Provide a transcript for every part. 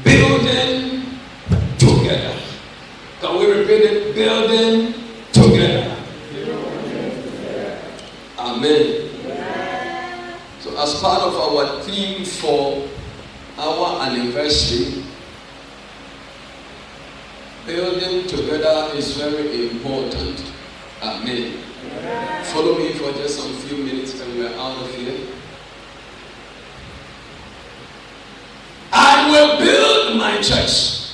Building together. Can we repeat it? Building together. Amen. So as part of our theme for our anniversary, building together is very important. Amen. Follow me for just some few minutes and we're out of here. I will build my church.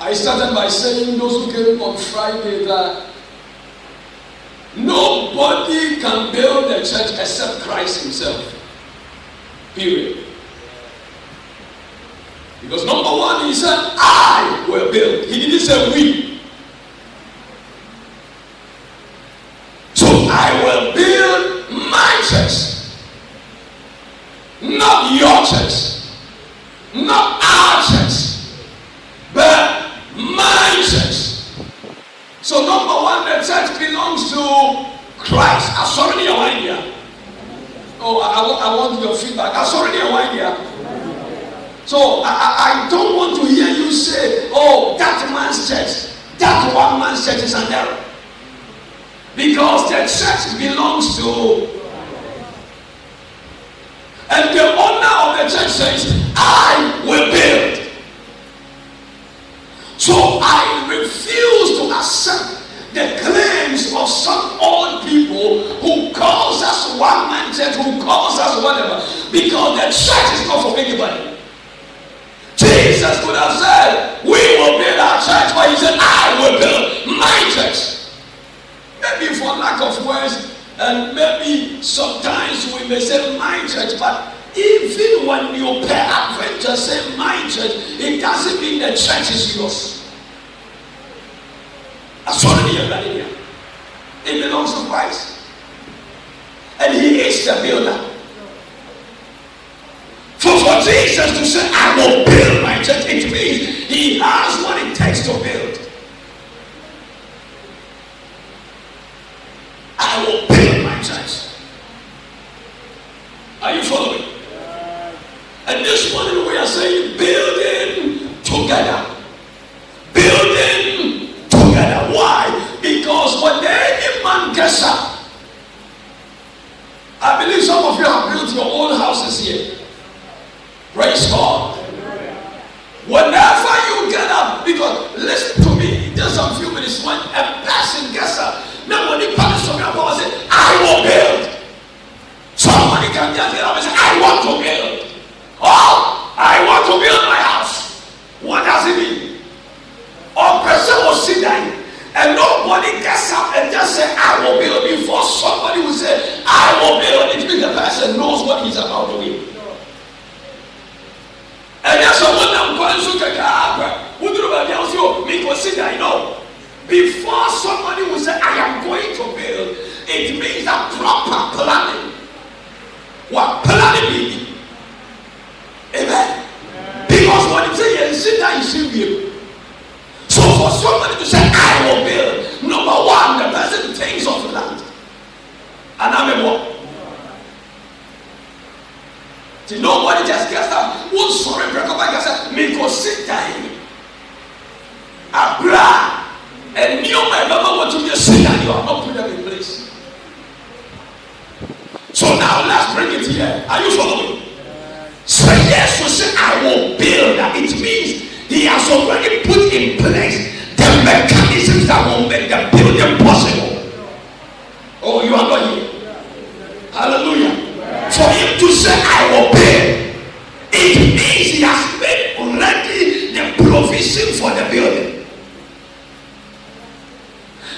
I started by saying, those who came on Friday, that nobody can build a church except Christ himself. Period. Because number one, he said, I will build. He didn't say we. So I will build my church. Not your church. Not our church. But my church. So number one, the church belongs to Christ. I saw already your idea. Oh, I want your feedback. I saw already your idea. So I don't want to hear you say, oh, that man's church, that one man's church is an error. Because the church belongs to, and the owner of the church says, I will build. So I refuse to accept the claims of some old people who calls us one man church, who calls us whatever, because the church is not for anybody. Jesus could have said, we will build our church, but he said, I will build my church. Maybe for lack of words, and maybe sometimes we may say my church, but even when you peradventure say my church, it doesn't mean the church is yours. That's already a idea. It belongs to Christ. And he is the builder. For Jesus to say, I will build my church, it means he has what it takes to build. I will build my church. Are you following? And this morning we are saying building together. Building together. Why? Because when any man gets up, I believe some of you have built your own houses here. Praise God. Whenever you get up, because listen to me, just a few minutes, when a person gets up, nobody punishes from your boss and say, I will build. Somebody can just get up and say, I want to build. Oh, I want to build my house. What does it mean? Or person will sit down and nobody gets up and just say, I will build, before somebody will say, I will build. It means the person knows what he's about to do. And that's what I'm going to do. No. Before somebody will say, I am going to build, it means a proper planning. What planning means? Amen. Because when you say yes, sit down, you should build. So for somebody to say, I will build, number one, the person thinks of land. And I'm a what? Nobody just gets up. Won't sorry, break up like I said, me go sit down. Abra. And you my mama want to just sit down, you are not put them in place. So now let's bring it here. Are you following? Say yes to say I will build. It means he has already put in place the mechanisms that will make the building possible. Oh, you are not here. Hallelujah. For him to say I will build, it means he has made already the provision for the building.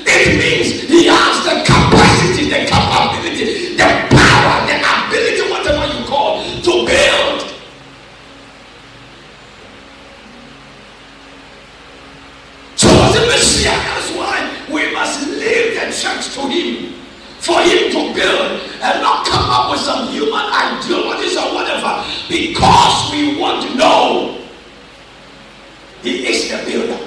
It means he has the capacity, the capability, the power, the ability, whatever you call, to build. So as a Messiah, that's why we must leave the church to him, for him to build, and not come up with some human ideologies or whatever, because we want to know he is the builder.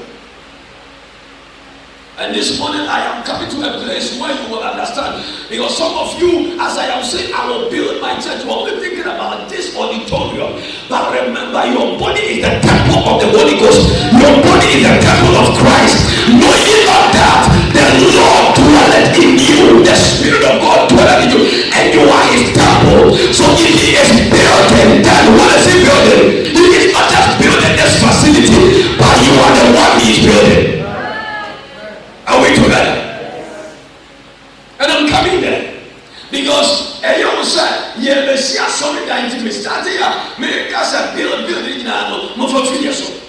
And this morning I am coming to a place where you will understand, because some of you, as I am saying, I will build my church, you are only thinking about this or auditorium. But remember, your body is the temple of the Holy Ghost. Your body is the temple of Christ. Know ye not that the Lord dwelleth in you, the Spirit of God dwelleth in you, and you are his temple. So if he is building, then what is he building? He is not just building this facility, but you are the one he is building. Are we together? And I'm coming there. Because a young son, you have a solid identity. Starting here, make us a building now, move for 3 years old.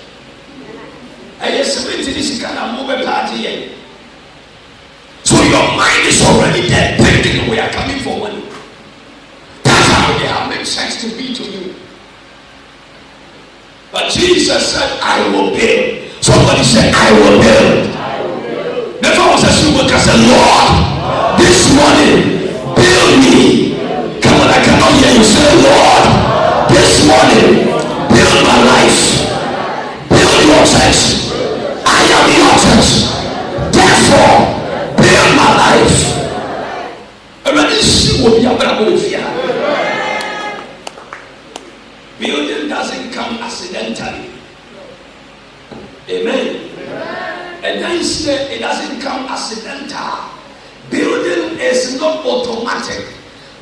I have 70 this kind of move a party. So your mind is already there, thinking we are coming for money. That's how they have made sense to be to you. But Jesus said, I will build. Somebody said, I will build. Never was a super said, Lord, this morning, build me. Come on, I cannot hear you say, Lord, this morning, build my life. Build your church. I am your church. Therefore, build my life. Building doesn't come accidentally. Amen. And then it doesn't come accidental. Building is not automatic.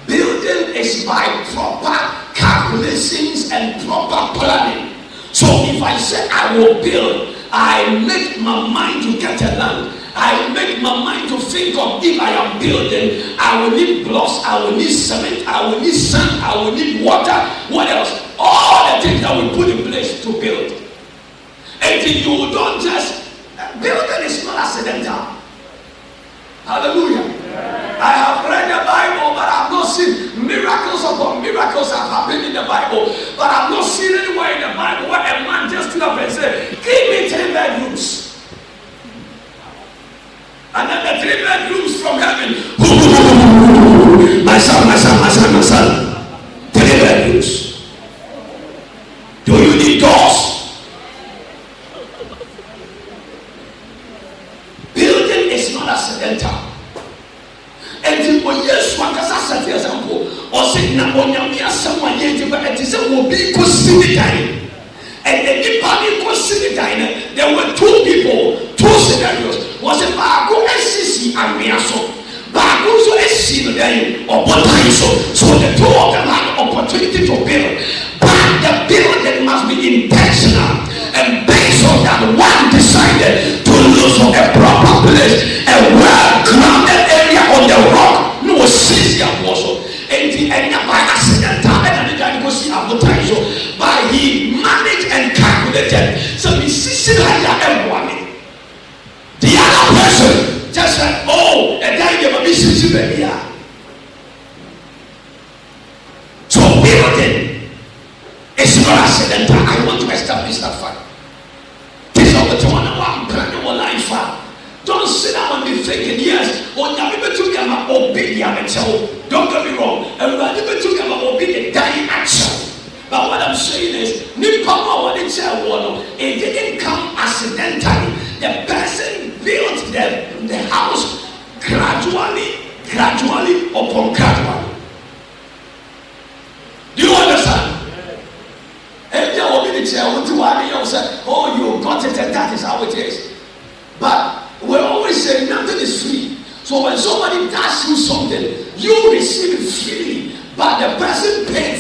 Building is by proper calculations and proper planning. So if I say I will build, I make my mind to get a land. I make my mind to think of if I am building, I will need blocks, I will need cement, I will need sand, I will need water. What else? All the things that we put in place to build. And if you don't just, building is not accidental. Hallelujah. I have read the Bible, but I've not seen miracles upon miracles have happened in the Bible. But I've not seen anywhere in the Bible where a man just stood up and said, give me 10 bedrooms. And then the 3 bedrooms from heaven. My son, my son, my son, my son. 3 bedrooms. Do you need doors? Building is not accidental. And when yes, one can set the example, or say, Nabonia, someone yet, but it is a will be considered. And the people considered there were 2 people, 2 scenarios. Was a Bago SCC and Miaso. Bago so SC or Potaiso. So the 2 of them had opportunity to build. But the building must be intentional. And based on that, one decided to look for a proper place, a well-grounded area on the rock. No, since that was so. And the end by accidental, and the guy was advertised. But he managed and calculated. So he sees like everyone. The other person just said, oh, and then you will be baby. So building is not accidental. I want to establish that fact. This is what you want to plan your life. Don't sit down and be thinking, yes, when you are to get my obedience. Don't get me wrong. And when you are to get my obedience, dying action. But what I'm saying is, it didn't come accidentally. The person built the house gradually upon gradually. Do you understand? If there will be the chair, you say, oh, you got it and that is how it is. But we always say nothing is free. So when somebody does you something, you receive it freely. But the person paid